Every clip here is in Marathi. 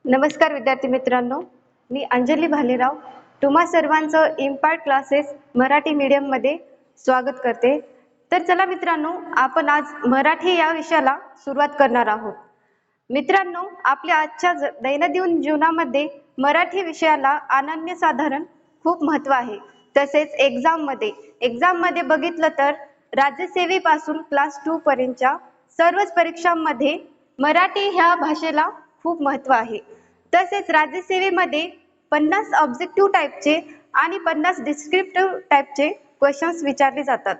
नमस्कार विद्यार्थी मित्रांनो, मी अंजली भालेराव तुम्हा सर्वांचं इम्पॅक्ट क्लासेस मराठी मीडियममध्ये स्वागत करते। तर चला मित्रांनो, आपण आज मराठी या विषयाला सुरुवात करणार आहोत। मित्रांनो, आपल्या आजच्या दैनंदिन जीवनामध्ये मराठी विषयाला अनन्यसाधारण खूप महत्त्व आहे। तसेच एक्झाम मध्ये बघितलं तर राज्यसेवेपासून क्लास 2 पर्यंतच्या सर्वच परीक्षांमध्ये मराठी ह्या भाषेला खूप महत्त्व आहे। तसेच राज्यसेवेमध्ये 50 ऑब्जेक्टिव्ह टाइपचे आणि 50 डिस्क्रिप्टिव्ह टाइपचे क्वेश्चन्स विचारले जातात।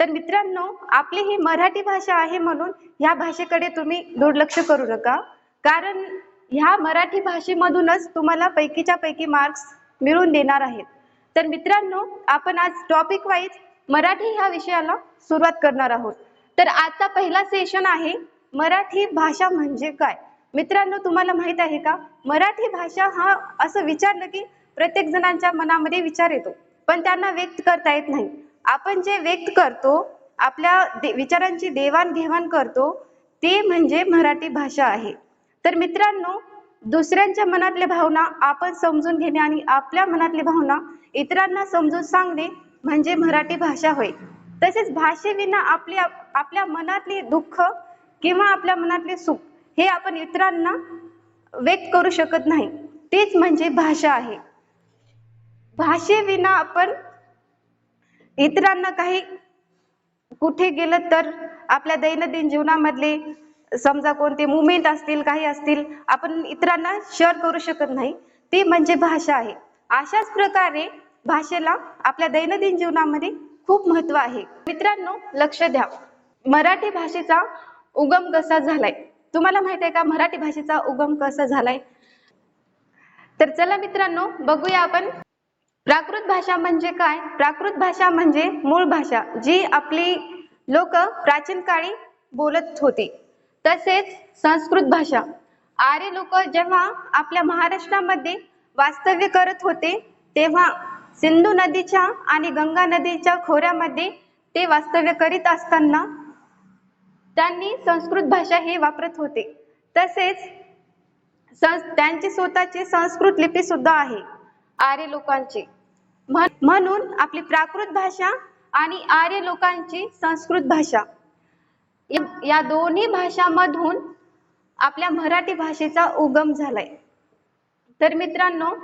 तर मित्रांनो, आपली ही मराठी भाषा आहे म्हणून ह्या भाषेकडे तुम्ही दुर्लक्ष करू नका, कारण ह्या मराठी भाषेमधूनच तुम्हाला पैकीच्या पैकी मार्क्स मिळवून देणार आहेत। तर मित्रांनो, आपण आज टॉपिक वाईज मराठी ह्या विषयाला सुरुवात करणार आहोत। तर आजचा पहिला सेशन आहे मराठी भाषा म्हणजे काय। मित्रांनो, तुम्हाला माहित आहे का, मराठी भाषा हा असं विचारलं की प्रत्येक जणांच्या मनामध्ये विचार येतो, पण त्यांना व्यक्त करता येत नाही। आपण जे व्यक्त करतो, आपल्या विचारांची देवाणघेवाण करतो, ते म्हणजे मराठी भाषा आहे। तर मित्रांनो, दुसऱ्यांच्या मनातल्या भावना आपण समजून घेणे आणि आपल्या मनातल्या भावना इतरांना समजून सांगणे म्हणजे मराठी भाषा होय। तसेच भाषेविना आपल्या मनातले दुःख किंवा आपल्या मनातले सुख हे आपण इतरांना व्यक्त करू शकत नाही, तेच म्हणजे भाषा आहे। भाषेविना आपण इतरांना काही कुठे गेलं तर आपल्या दैनंदिन जीवनामधले समजा कोणते मुवमेंट असतील, काही असतील, आपण इतरांना शेअर करू शकत नाही, ते म्हणजे भाषा आहे। अशाच प्रकारे भाषेला आपल्या दैनंदिन जीवनामध्ये खूप महत्त्व आहे। मित्रांनो, लक्ष द्या, मराठी भाषेचा उगम कसा झालाय। तुम्हाला माहित आहे का मराठी भाषेचा उगम कसा झालाय? तर चला मित्रांनो, बघूया आपण प्राकृत भाषा म्हणजे काय। प्राकृत भाषा म्हणजे मूळ भाषा, जी आपली लोक प्राचीन काळी बोलत होती। तसेच संस्कृत भाषा, आर्य लोक जेव्हा आपल्या महाराष्ट्रामध्ये वास्तव्य करत होते, तेव्हा सिंधू नदीच्या आणि गंगा नदीच्या खोऱ्यामध्ये ते वास्तव्य करीत असताना त्यांनी संस्कृत भाषा हे वापरत होते। तसेच त्यांची स्वतःची संस्कृत लिपी सुद्धा आहे आर्य लोकांची। म्हणून आपली प्राकृत भाषा आणि आर्य लोकांची संस्कृत भाषा, या दोन्ही भाषांमधून आपल्या मराठी भाषेचा उगम झालाय। तर मित्रांनो,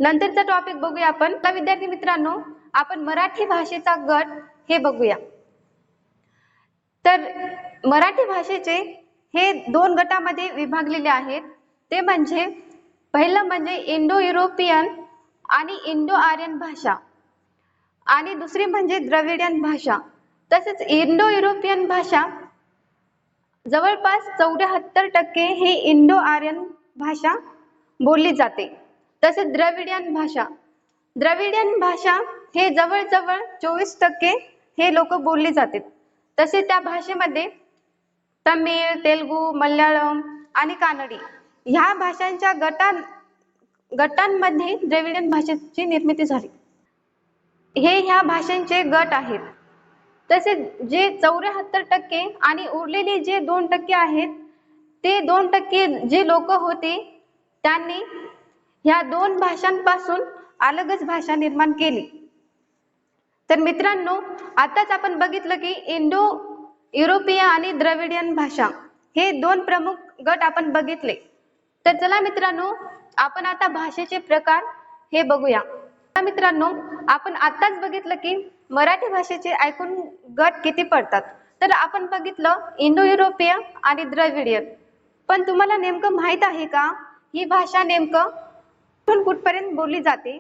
नंतरचा टॉपिक बघूया आपण। तर विद्यार्थी मित्रांनो, आपण मराठी भाषेचा गट हे बघूया। तर मराठी भाषेचे हे 2 गटामध्ये विभागलेले आहेत। ते म्हणजे पहिलं म्हणजे इंडो युरोपियन आणि इंडो आर्यन भाषा, आणि दुसरी म्हणजे द्रविडियन भाषा। तसेच इंडो युरोपियन भाषा जवळपास 74% हे इंडो आर्यन भाषा बोलली जाते। तसेच द्रविडियन भाषा हे जवळजवळ 24% हे लोक बोलली जाते। तसे त्या भाषेमध्ये तमिळ, तेलुगू, मल्याळम आणि कानडी ह्या भाषांच्या गटांमध्ये द्रविडियन भाषेची निर्मिती झाली। हे ह्या भाषांचे गट आहेत। तसेच जे 74% आणि उरलेले जे 2% आहेत, ते 2% जे लोक होते, त्यांनी ह्या 2 भाषांपासून अलगच भाषा निर्माण केली। तर मित्रांनो, आताच आपण बघितलं की इंडो युरोपीय आणि द्रविडियन भाषा हे 2 प्रमुख गट आपण बघितले। तर चला मित्रांनो, आपण आता भाषेचे प्रकार हे बघूया। मित्रांनो, आपण आताच बघितलं की मराठी भाषेचे एकूण गट किती पडतात। तर आपण बघितलं इंडो युरोपीय आणि द्रविडियन, पण तुम्हाला नेमकं माहित आहे का ही भाषा नेमकं कुठून कुठपर्यंत बोलली जाते?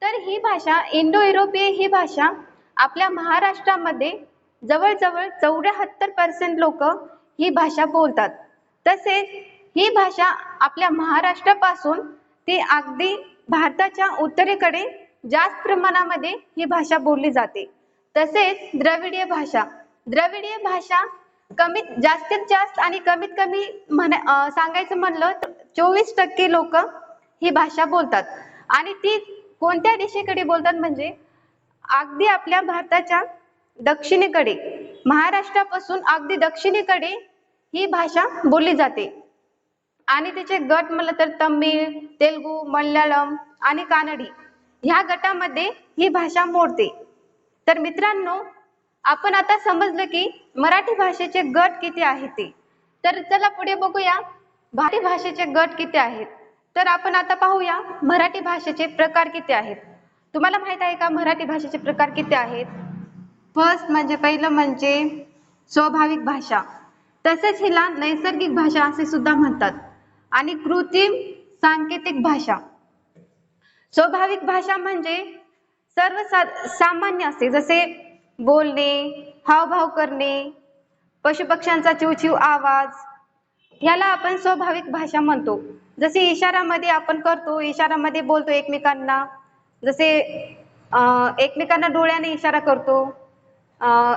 तर ही भाषा इंडो युरोपीय ही भाषा आपल्या महाराष्ट्रामध्ये जवळजवळ 74% लोक ही भाषा बोलतात। तसेच ही भाषा आपल्या महाराष्ट्रापासून ती अगदी भारताच्या उत्तरेकडे जास्त प्रमाणामध्ये ही भाषा बोलली जाते। तसेच द्रविडीय भाषा जास्तीत जास्त आणि कमीत कमी सांगायचं म्हणलं तर 24% लोक ही भाषा बोलतात। आणि ती कोणत्या दिशेकडे बोलतात म्हणजे अगदी आपल्या भारताच्या दक्षिणेकडे, महाराष्ट्रापासून अगदी दक्षिणेकडे ही भाषा बोलली जाते। आणि त्याचे गट म्हणलं तर तमिळ, तेलुगू, मल्याळम आणि कानडी ह्या गटामध्ये ही भाषा मोडते. तर मित्रांनो, आपण आता समजलं की मराठी भाषेचे गट किती आहेत ते. तर चला पुढे बघूया मराठी भाषेचे गट किती आहेत. तर आपण आता पाहूया मराठी भाषेचे प्रकार किती आहेत. तुम्हाला माहित आहे का मराठी भाषेचे प्रकार किती आहेत? फर्स्ट म्हणजे पहिलं म्हणजे स्वाभाविक भाषा, तसेच हिला नैसर्गिक भाषा असे सुद्धा म्हणतात. आणि कृत्रिम सांकेतिक भाषा. स्वाभाविक भाषा म्हणजे सामान्य असते, जसे बोलणे, हावभाव करणे, पशुपक्ष्यांचा चिवचिव आवाज, याला आपण स्वाभाविक भाषा म्हणतो. जसे इशारामध्ये आपण करतो, इशारामध्ये बोलतो एकमेकांना, जसे एकमेकांना डोळ्याने इशारा करतो,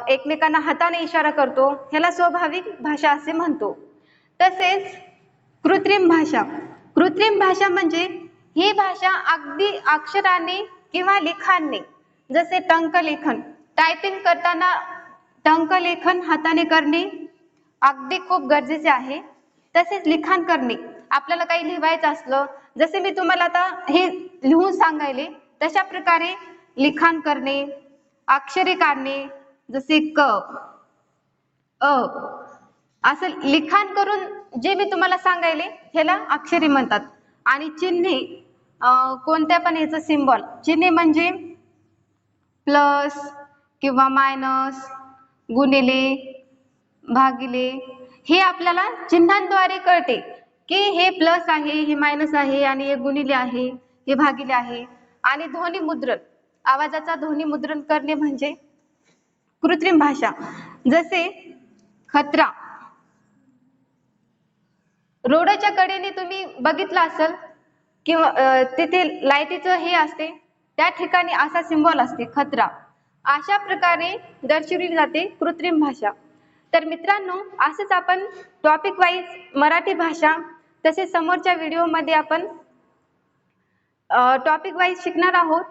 एकमेकांना हाताने इशारा करतो, ह्याला स्वाभाविक भाषा असे म्हणतो. तसेच कृत्रिम भाषा. कृत्रिम भाषा म्हणजे ही भाषा अगदी अक्षराने किंवा लिखाणाने, जसे टंकलेखन, टायपिंग करताना टंकलेखन हाताने करणे अगदी खूप गरजेचे आहे. तसेच लिखाण करणे, आपल्याला काही लिहायचं असलं, जसे मी तुम्हाला आता हे लिहून सांगायले तशा प्रकारे लिखाण करणे, अक्षरे काढणे, जसे क, अ, असं लिखाण करून जे मी तुम्हाला सांगायले ह्याला अक्षरे म्हणतात. आणि चिन्हे, कोणत्या पण याचं सिम्बॉल, चिन्हे म्हणजे प्लस किंवा मायनस, गुणिले, भागिले, हे आपल्याला चिन्हांद्वारे कळते की हे प्लस आहे, हे मायनस आहे, आणि हे गुणिले आहे, हे भागिले आहे. आणि ध्वनी मुद्रण, आवाजाचा ध्वनी मुद्रण करणे म्हणजे कृत्रिम भाषा. जसे खतरा, रोडच्या कडेने तुम्ही बघितलं असेल किंवा तिथे लाईटीचं हे असते, त्या ठिकाणी असा सिम्बॉल असते खतरा. अशा प्रकारे दर्शवली जाते कृत्रिम भाषा. तर मित्रांनो, असंच आपण टॉपिक वाईज मराठी भाषा, तसेच समोरच्या व्हिडिओमध्ये आपण टॉपिक वाईज शिकणार आहोत.